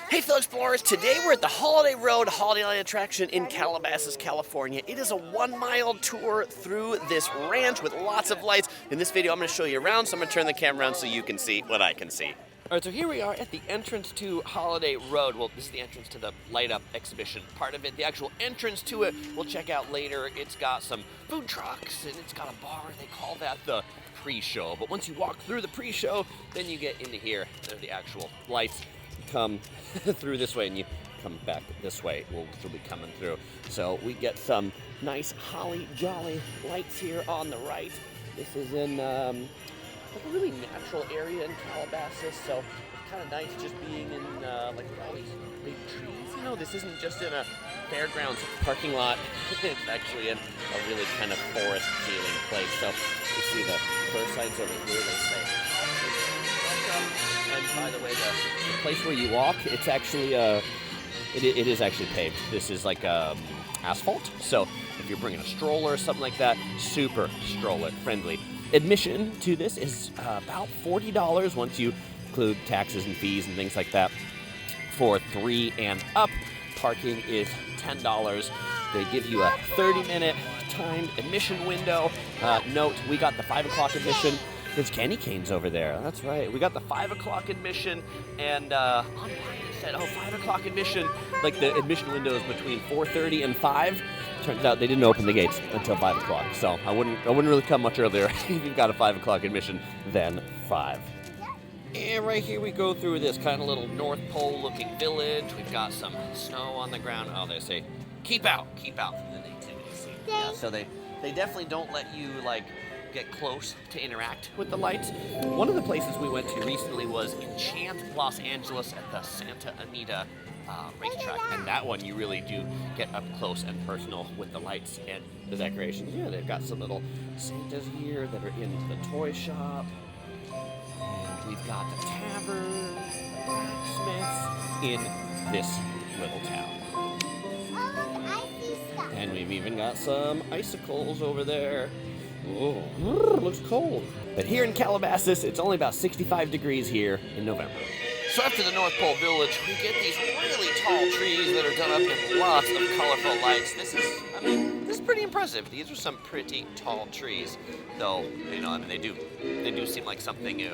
Hey fellow explorers, today we're at the Holiday Road Holiday Light Attraction in Calabasas, California. It is a 1-mile tour through this ranch with lots of lights. In this video I'm going to show you around, so I'm going to turn the camera around so you can see what I can see. Alright, so here we are at the entrance to Holiday Road. Well, this is the entrance to the light up exhibition part of it. The actual entrance to it we'll check out later. It's got some food trucks and it's got a bar. They call that the pre-show. But once you walk through the pre-show, then you get into here. They're the actual lights. Come through this way and you come back this way. We'll be coming through. So we get some nice holly jolly lights here on the right. This is in like a really natural area in Calabasas, so it's kind of nice just being in like all these big trees. You know, this isn't just in a fairgrounds parking lot. It's actually in a really kind of forest feeling place. So you see the first signs over here. They say welcome. And by the way, the place where you walk, it's actually it is actually paved. This is like asphalt. So if you're bringing a stroller or something like that, super stroller friendly. Admission to this is about $40 once you include taxes and fees and things like that. For 3 and up, parking is $10. They give you a 30-minute timed admission window. Note, we got the 5 o'clock admission. There's candy canes over there. That's right. We got the 5 o'clock admission, and online it said, 5 o'clock admission. Like the admission window is between 4:30 and 5. Turns out they didn't open the gates until 5 o'clock. So I wouldn't really come much earlier if you've got a 5 o'clock admission than 5. And right here we go through this kind of little North Pole looking village. We've got some snow on the ground. Oh, they say, keep out from the nativity scene. Yeah, so they definitely don't let you like get close to interact with the lights. One of the places we went to recently was Enchant Los Angeles at the Santa Anita racetrack, and that one you really do get up close and personal with the lights and the decorations. Yeah, they've got some little Santas here that are in the toy shop, and we've got the tavern, blacksmiths in this little town. And we've even got some icicles over there. Oh, looks cold. But here in Calabasas, it's only about 65 degrees here in November. So after the North Pole Village, we get these really tall trees that are done up in lots of colorful lights. This is pretty impressive. These are some pretty tall trees, though. You know, I mean, they do seem like something I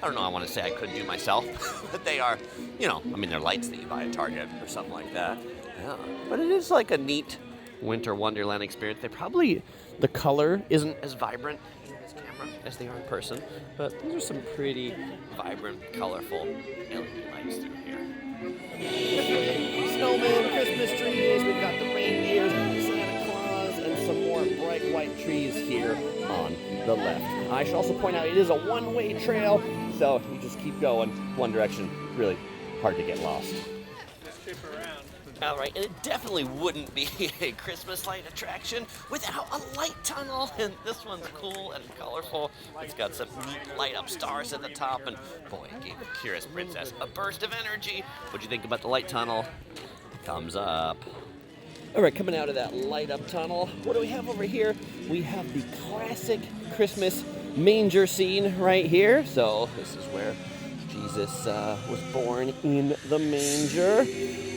don't know. I want to say I couldn't do myself, but they are. You know, I mean, they're lights that you buy at Target or something like that. Yeah, but it is like a neat winter wonderland experience. The color isn't as vibrant in this camera as they are in person, but these are some pretty vibrant, colorful LED lights through here. Snowmen, Christmas trees, we've got the reindeers, Santa Claus, and some more bright white trees here on the left. I should also point out it is a one-way trail, so you just keep going one direction. Really hard to get lost. Let's trip around. All right, and it definitely wouldn't be a Christmas light attraction without a light tunnel, and this one's cool and colorful. It's got some neat light up stars at the top, and boy, it gave Kira's princess a burst of energy. What'd you think about the light tunnel? Thumbs up. All right, coming out of that light up tunnel, what do we have over here? We have the classic Christmas manger scene right here. So this is where Jesus was born in the manger.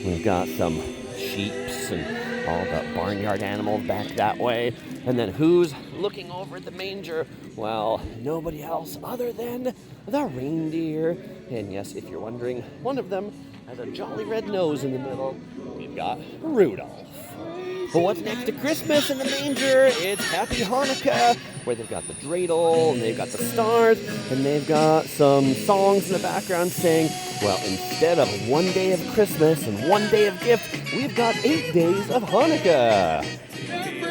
We've got some sheeps and all the barnyard animals back that way. And then who's looking over at the manger? Well, nobody else other than the reindeer. And yes, if you're wondering, one of them has a jolly red nose in the middle. We've got Rudolph. But what's next to Christmas in the manger? It's Happy Hanukkah, where they've got the dreidel, and they've got the stars, and they've got some songs in the background saying, well, instead of 1 day of Christmas and 1 day of gift, we've got 8 days of Hanukkah.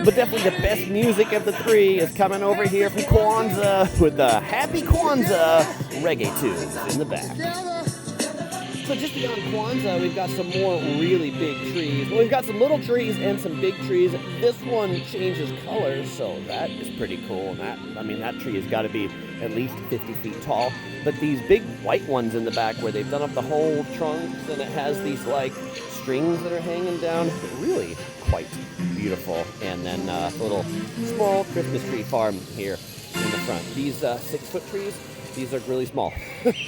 But definitely the best music of the three is coming over here from Kwanzaa with the Happy Kwanzaa reggae tunes in the back. So just beyond Kwanzaa, we've got some more really big trees. Well, we've got some little trees and some big trees. This one changes colors, so that is pretty cool. And that tree has got to be at least 50 feet tall. But these big white ones in the back where they've done up the whole trunks and it has these like strings that are hanging down, really quite beautiful. And then a little small Christmas tree farm here in the front. These 6-foot trees, these are really small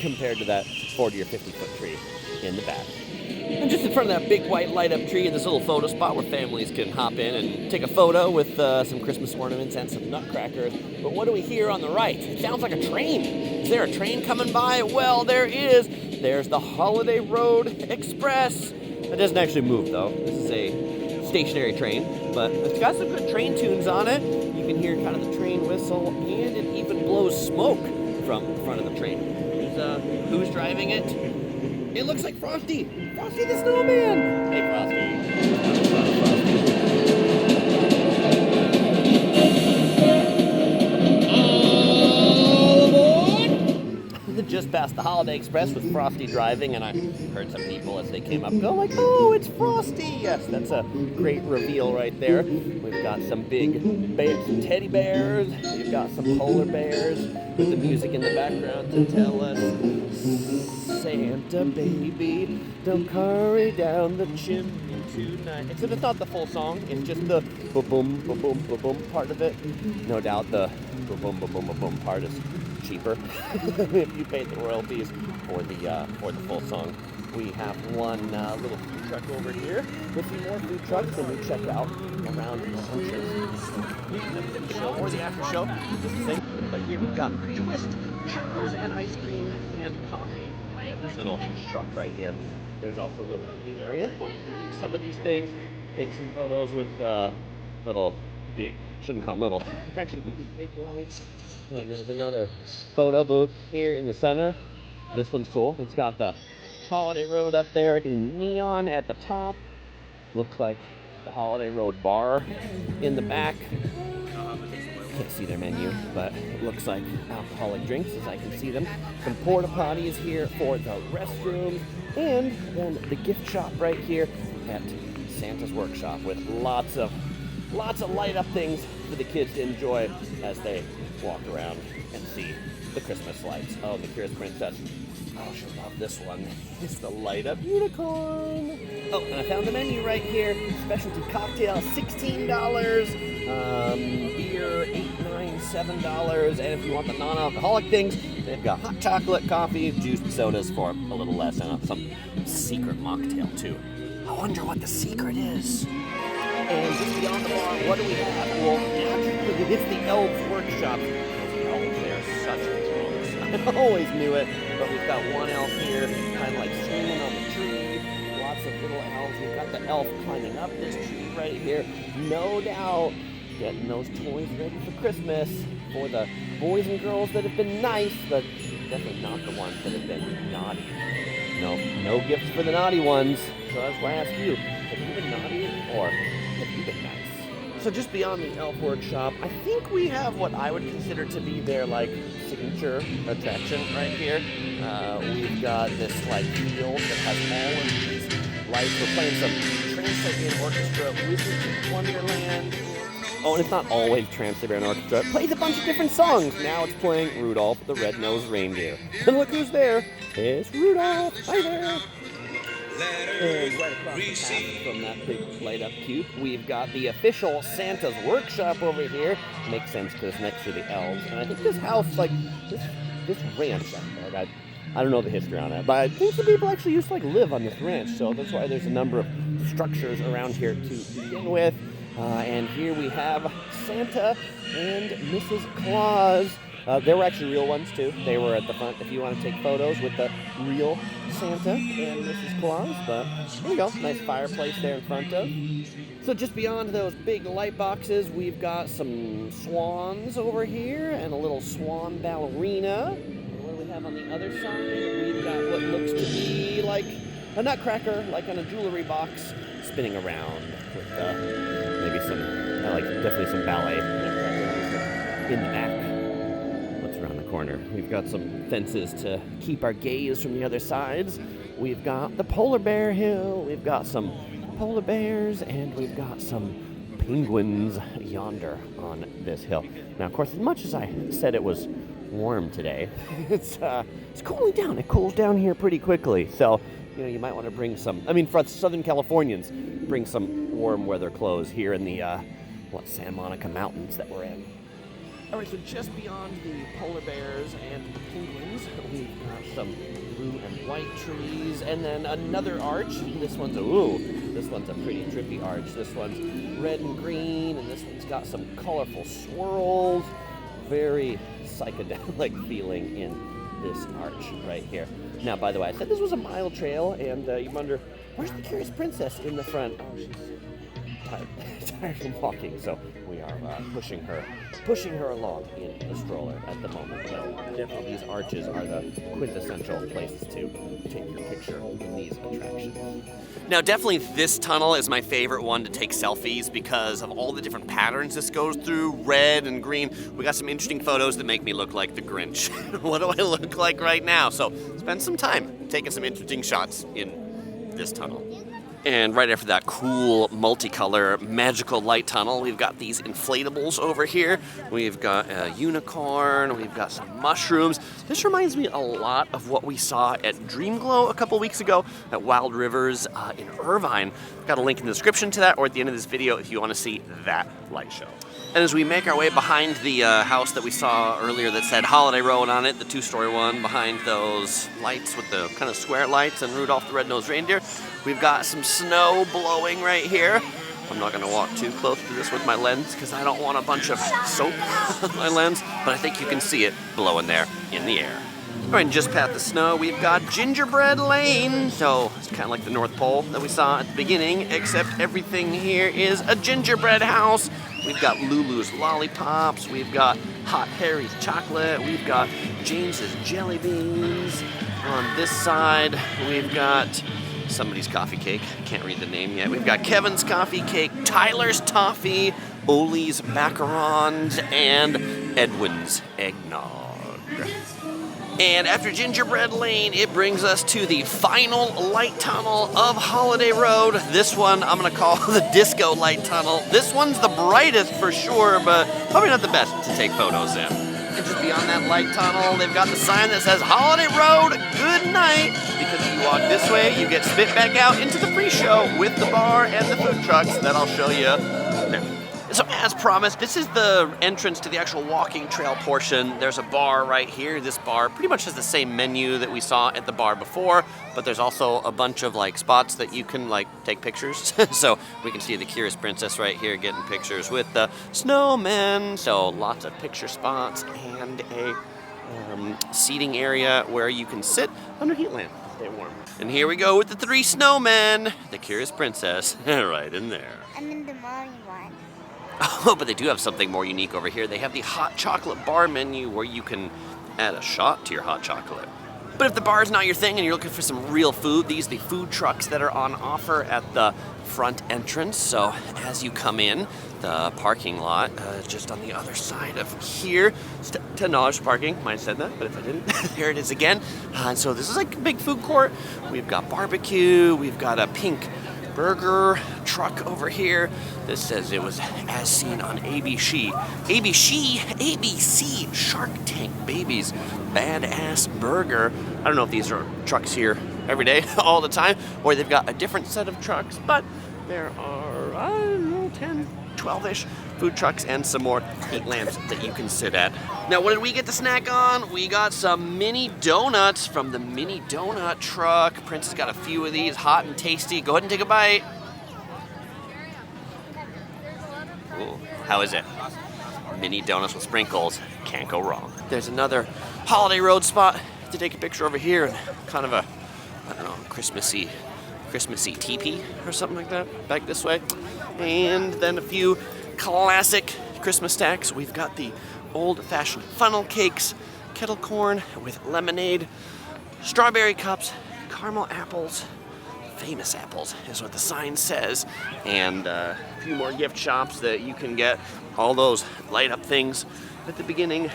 compared to that 40 or 50 foot tree in the back. And just in front of that big white light-up tree, this little photo spot where families can hop in and take a photo with some Christmas ornaments and some nutcrackers. But what do we hear on the right? It sounds like a train. Is there a train coming by? Well, there is. There's the Holiday Road Express. It doesn't actually move, though. This is a stationary train, but it's got some good train tunes on it. You can hear kind of the train whistle, and it even blows smoke from the front of the train. Who's driving it? It looks like Frosty! Frosty the Snowman! Hey, Frosty. Just past the Holiday Express with Frosty driving, and I heard some people as they came up go like, "Oh, it's Frosty!" Yes, that's a great reveal right there. We've got some big bears, some teddy bears. We've got some polar bears with the music in the background to tell us, "Santa baby, don't hurry down the chimney tonight." Except it's not the full song. It's just the boom, boom, boom, boom, boom part of it. No doubt the boom, boom, boom, boom, boom part is cheaper if you paid the royalties for the full song. We have one little food truck over here. We'll see more food trucks when we check out around the functions. The show or the after show, just the same. But here we've got twist, tacos, and ice cream and coffee. This little truck right here. There's also a little eating area. Some of these things, take some photos with little big. Shouldn't call them little. Actually, big lights. There's another photo booth here in the center. This one's cool. It's got the Holiday Road up there in neon at the top. Looks like the Holiday Road bar in the back. Can't see their menu, but it looks like alcoholic drinks as I can see them. Some porta potties here for the restrooms, and then the gift shop right here at Santa's Workshop with lots of light up things for the kids to enjoy as they walk around and see the Christmas lights. Oh, the Curious Princess. Oh, she'll love this one. It's the light up unicorn. Oh, and I found the menu right here. Specialty cocktail, $16. Beer, $8, $9, $7. And if you want the non-alcoholic things, they've got hot chocolate, coffee, juiced sodas for a little less, and some secret mocktail too. I wonder what the secret is. And just beyond the bar, what do we have? Well, naturally, it's the Elves Workshop. The elves, they're such drunks. I always knew it, but we've got one elf here, kind of like swinging on the tree. Lots of little elves. We've got the elf climbing up this tree right here. No doubt, getting those toys ready for Christmas for the boys and girls that have been nice, but definitely not the ones that have been naughty. No gifts for the naughty ones. So that's why I ask you, have you been naughty or have you been nice? So just beyond the Elf Workshop, I think we have what I would consider to be their signature attraction right here. We've got this field that has all of these lights. We're playing some Trans-Siberian Orchestra, Wizards of Wonderland. Oh, and it's not always Trans-Siberian Orchestra. It plays a bunch of different songs. Now it's playing Rudolph the Red-Nosed Reindeer. And look who's there. It's Rudolph. Hi there. And right across the path from that big light-up cube, we've got the official Santa's Workshop over here. Makes sense because it's next to the elves. And I think this house, this ranch up there, I don't know the history on it, but I think some people actually used to live on this ranch. So that's why there's a number of structures around here to begin with. And here we have Santa and Mrs. Claus. There were actually real ones too. They were at the front if you want to take photos with the real Santa and Mrs. Claus. But there you go, nice fireplace there in front of. So just beyond those big light boxes, we've got some swans over here and a little swan ballerina. And what do we have on the other side? We've got what looks to be like a nutcracker, like on a jewelry box, spinning around with maybe definitely some ballet in the back. Around the corner. We've got some fences to keep our gaze from the other sides. We've got the polar bear hill. We've got some polar bears, and we've got some penguins yonder on this hill. Now, of course, as much as I said it was warm today, it's cooling down. It cools down here pretty quickly. So, you might want to bring some. For Southern Californians, bring some warm weather clothes here in the Santa Monica Mountains that we're in. All right, so just beyond the polar bears and the penguins, we've got some blue and white trees, and then another arch. This one's a pretty trippy arch. This one's red and green, and this one's got some colorful swirls. Very psychedelic feeling in this arch right here. Now, by the way, I said this was a mile trail, and you wonder, where's the Curious Princess in the front? Oh, she's tired from walking, so we are pushing her along in the stroller at the moment. But definitely these arches are the quintessential places to take your picture in these attractions. Now, definitely this tunnel is my favorite one to take selfies because of all the different patterns this goes through, red and green. We got some interesting photos that make me look like the Grinch. What do I look like right now? So spend some time taking some interesting shots in this tunnel. And right after that cool, multicolor, magical light tunnel, we've got these inflatables over here. We've got a unicorn, we've got some mushrooms. This reminds me a lot of what we saw at Dreamglow a couple weeks ago at Wild Rivers in Irvine. I've got a link in the description to that or at the end of this video if you want to see that light show. And as we make our way behind the house that we saw earlier that said Holiday Road on it, the two-story one, behind those lights with the kind of square lights and Rudolph the Red-Nosed Reindeer, we've got some snow blowing right here. I'm not going to walk too close to this with my lens because I don't want a bunch of soap on my lens, but I think you can see it blowing there in the air. All right, and just past the snow, we've got Gingerbread Lane. So it's kind of like the North Pole that we saw at the beginning, except everything here is a gingerbread house. We've got Lulu's Lollipops, we've got Hot Harry's Chocolate, we've got James's Jelly Beans. On this side, we've got somebody's coffee cake. Can't read the name yet. We've got Kevin's Coffee Cake, Tyler's Toffee, Oli's Macarons, and Edwin's Eggnog. And after Gingerbread Lane, it brings us to the final light tunnel of Holiday Road. This one I'm gonna call the Disco Light Tunnel. This one's the brightest for sure, but probably not the best to take photos in. And just beyond that light tunnel, they've got the sign that says Holiday Road, good night. Because if you walk this way, you get spit back out into the pre-show with the bar and the food trucks that I'll show you now. So as promised, this is the entrance to the actual walking trail portion. There's a bar right here. This bar pretty much has the same menu that we saw at the bar before, but there's also a bunch of like spots that you can like take pictures. So we can see the Curious Princess right here getting pictures with the snowmen. So lots of picture spots and a seating area where you can sit under heat lamp to stay warm. And here we go with the three snowmen, the Curious Princess right in there. I'm in the morning one. Oh, but they do have something more unique over here. They have the hot chocolate bar menu where you can add a shot to your hot chocolate. But if the bar is not your thing and you're looking for some real food, these are the food trucks that are on offer at the front entrance. So as you come in, the parking lot just on the other side of here. It's $10 parking. Might have said that, but if I didn't, there it is again. So this is like a big food court. We've got barbecue. We've got a pink burger truck over here. This says it was as seen on ABC Shark Tank Babies Badass Burger. I don't know if these are trucks here every day, all the time, or they've got a different set of trucks, but there are, I don't know, 10, 12-ish food trucks and some more heat lamps that you can sit at. Now, what did we get to snack on? We got some mini donuts from the mini donut truck. Prince has got a few of these, hot and tasty. Go ahead and take a bite. Ooh, how is it? Mini donuts with sprinkles. Can't go wrong. There's another Holiday Road spot to take a picture over here and kind of a, I don't know, Christmassy teepee or something like that back this way. And then a few classic Christmas stacks. We've got the old-fashioned funnel cakes, kettle corn with lemonade, strawberry cups, caramel apples, famous apples is what the sign says, and a few more gift shops that you can get all those light up things at the beginning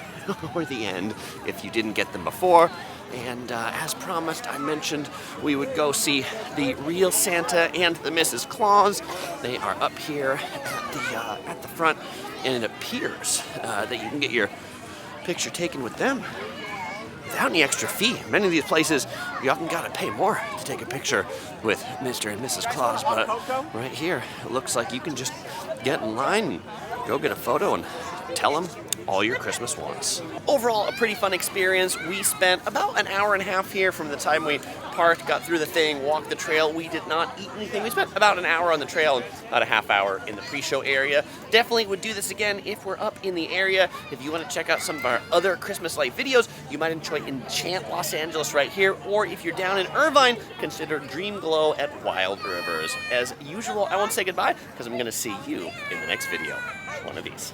or the end if you didn't get them before. And as promised, I mentioned we would go see the real Santa and the Mrs. Claus. They are up here at the front, and it appears that you can get your picture taken with them without any extra fee. Many of these places, you often got to pay more to take a picture with Mr. and Mrs. Claus, but right here, it looks like you can just get in line and go get a photo and Tell them all your Christmas wants. Overall, a pretty fun experience. We spent about an hour and a half here from the time we parked, got through the thing, walked the trail. We did not eat anything. We spent about an hour on the trail and about a half hour in the pre-show area. Definitely would do this again if we're up in the area. If you want to check out some of our other Christmas light videos, you might enjoy Enchant Los Angeles right here, or if you're down in Irvine, consider Dream Glow at Wild Rivers. As usual, I won't say goodbye because I'm going to see you in the next video. One of these.